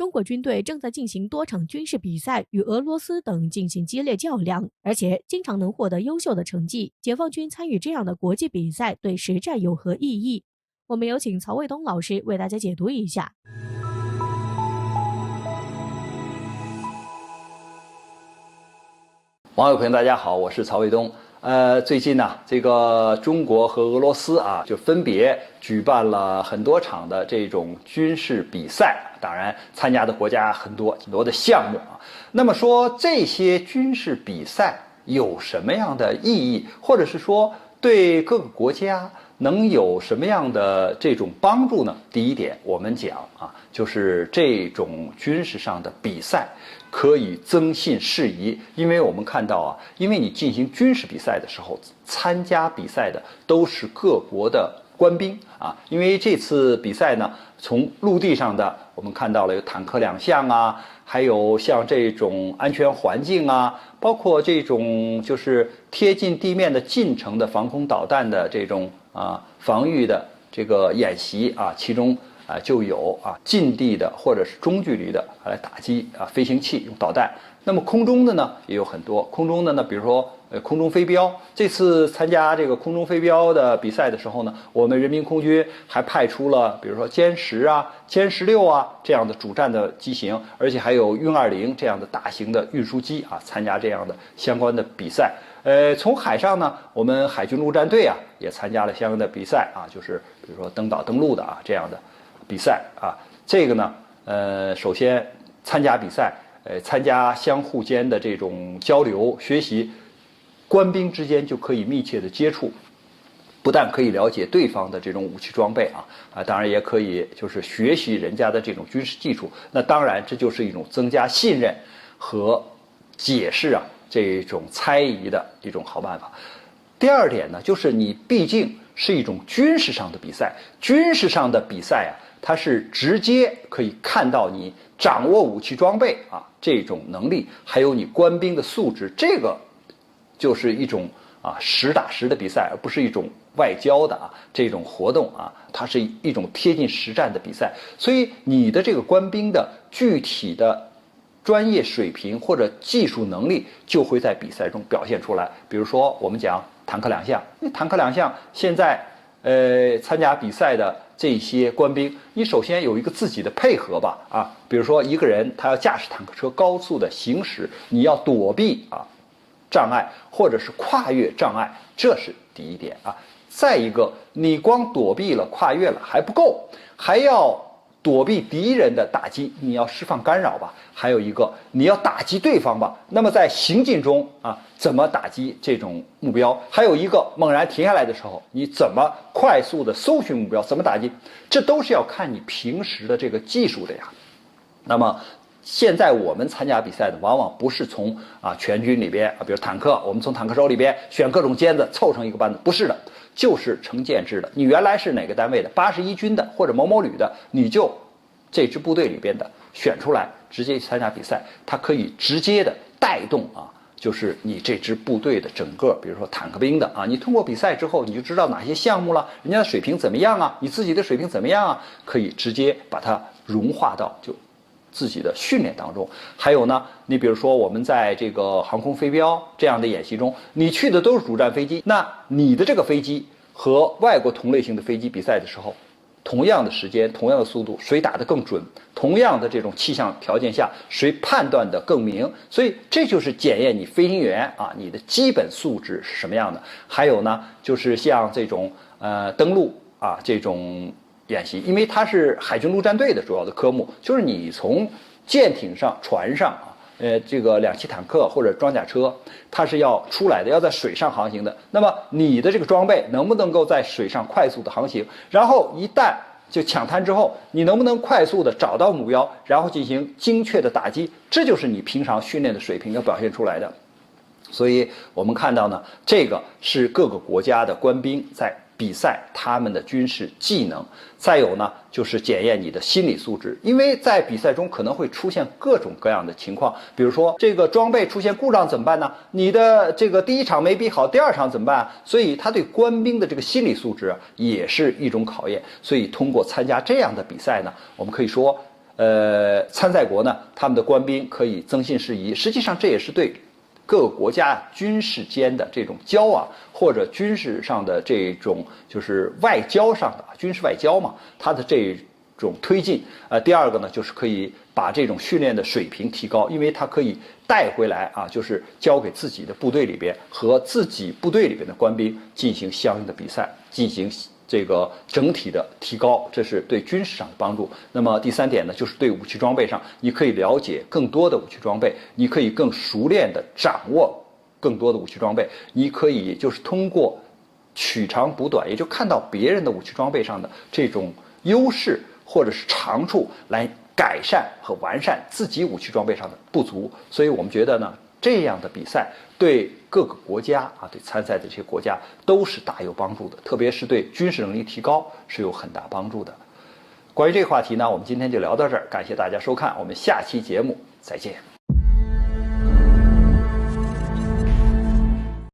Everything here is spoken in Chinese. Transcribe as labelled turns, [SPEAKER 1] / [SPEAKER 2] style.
[SPEAKER 1] 中国军队正在进行多场军事比赛，与俄罗斯等进行激烈较量，而且经常能获得优秀的成绩。解放军参与这样的国际比赛，对实战有何意义？我们有请曹卫东老师为大家解读一下。
[SPEAKER 2] 网友朋友大家好，我是曹卫东。最近呢，这个中国和俄罗斯就分别举办了很多场的这种军事比赛，当然参加的国家很多的项目啊。那么说这些军事比赛有什么样的意义，或者是说对各个国家能有什么样的这种帮助呢？第一点，我们讲就是这种军事上的比赛可以增信事宜，因为我们看到因为你进行军事比赛的时候，参加比赛的都是各国的官兵因为这次比赛呢，从陆地上的我们看到了有坦克2项还有像这种安全环境包括这种就是贴近地面的近程的防空导弹的这种防御的这个演习其中就有近地的或者是中距离的来打击飞行器用导弹。那么空中的呢也有很多，空中的呢比如说空中飞镖。这次参加这个空中飞镖的比赛的时候呢，我们人民空军还派出了比如说歼10歼16这样的主战的机型，而且还有运20这样的大型的运输机参加这样的相关的比赛。从海上呢，我们海军陆战队也参加了相应的比赛就是比如说登岛登陆的这样的比赛这个呢首先参加比赛参加相互间的这种交流学习，官兵之间就可以密切的接触，不但可以了解对方的这种武器装备当然也可以就是学习人家的这种军事技术。那当然这就是一种增加信任和解释这种猜疑的一种好办法。第二点呢，就是你毕竟是一种军事上的比赛，军事上的比赛它是直接可以看到你掌握武器装备这种能力，还有你官兵的素质，这个就是一种实打实的比赛，而不是一种外交的这种活动它是一种贴近实战的比赛。所以你的这个官兵的具体的专业水平或者技术能力就会在比赛中表现出来。比如说我们讲坦克2项，坦克2项现在参加比赛的这些官兵，你首先有一个自己的配合吧比如说一个人他要驾驶坦克车高速的行驶，你要躲避障碍或者是跨越障碍，这是第一点再一个，你光躲避了跨越了还不够，还要躲避敌人的打击，你要释放干扰吧，还有一个你要打击对方吧。那么在行进中怎么打击这种目标，还有一个猛然停下来的时候你怎么快速的搜寻目标，怎么打击，这都是要看你平时的这个技术的呀。那么现在我们参加比赛的往往不是从全军里边比如坦克，我们从坦克手里边选各种尖子凑成一个班子，不是的，就是成建制的。你原来是哪个单位的81军的或者某某旅的，你就这支部队里边的选出来直接参加比赛，它可以直接的带动就是你这支部队的整个比如说坦克兵的你通过比赛之后你就知道哪些项目了，人家的水平怎么样你自己的水平怎么样可以直接把它融化到就自己的训练当中。还有呢，你比如说我们在这个航空飞镖这样的演习中，你去的都是主战飞机，那你的这个飞机和外国同类型的飞机比赛的时候，同样的时间同样的速度，谁打得更准，同样的这种气象条件下谁判断得更明，所以这就是检验你飞行员你的基本素质是什么样的。还有呢，就是像这种登陆这种演习，因为它是海军陆战队的主要的科目，就是你从舰艇上船上这个2栖坦克或者装甲车它是要出来的，要在水上航行的，那么你的这个装备能不能够在水上快速的航行，然后一旦就抢滩之后你能不能快速的找到目标，然后进行精确的打击，这就是你平常训练的水平要表现出来的。所以我们看到呢，这个是各个国家的官兵在比赛他们的军事技能。再有呢，就是检验你的心理素质，因为在比赛中可能会出现各种各样的情况，比如说这个装备出现故障怎么办呢？你的这个第一场没比好，第二场怎么办？所以他对官兵的这个心理素质也是一种考验。所以通过参加这样的比赛呢，我们可以说参赛国呢，他们的官兵可以增信事宜。实际上，这也是对各个国家军事间的这种交往，或者军事上的这种就是外交上的军事外交嘛，它的这种推进。第二个呢，就是可以把这种训练的水平提高，因为它可以带回来啊，就是交给自己的部队里边和自己部队里边的官兵进行相应的比赛，进行这个整体的提高，这是对军事上的帮助。那么第三点呢，就是对武器装备上，你可以了解更多的武器装备，你可以更熟练的掌握更多的武器装备，你可以就是通过取长补短，也就看到别人的武器装备上的这种优势或者是长处，来改善和完善自己武器装备上的不足。所以我们觉得呢，这样的比赛对各个国家啊，对参赛的这些国家都是大有帮助的，特别是对军事能力提高是有很大帮助的。关于这个话题呢，我们今天就聊到这儿，感谢大家收看，我们下期节目再见。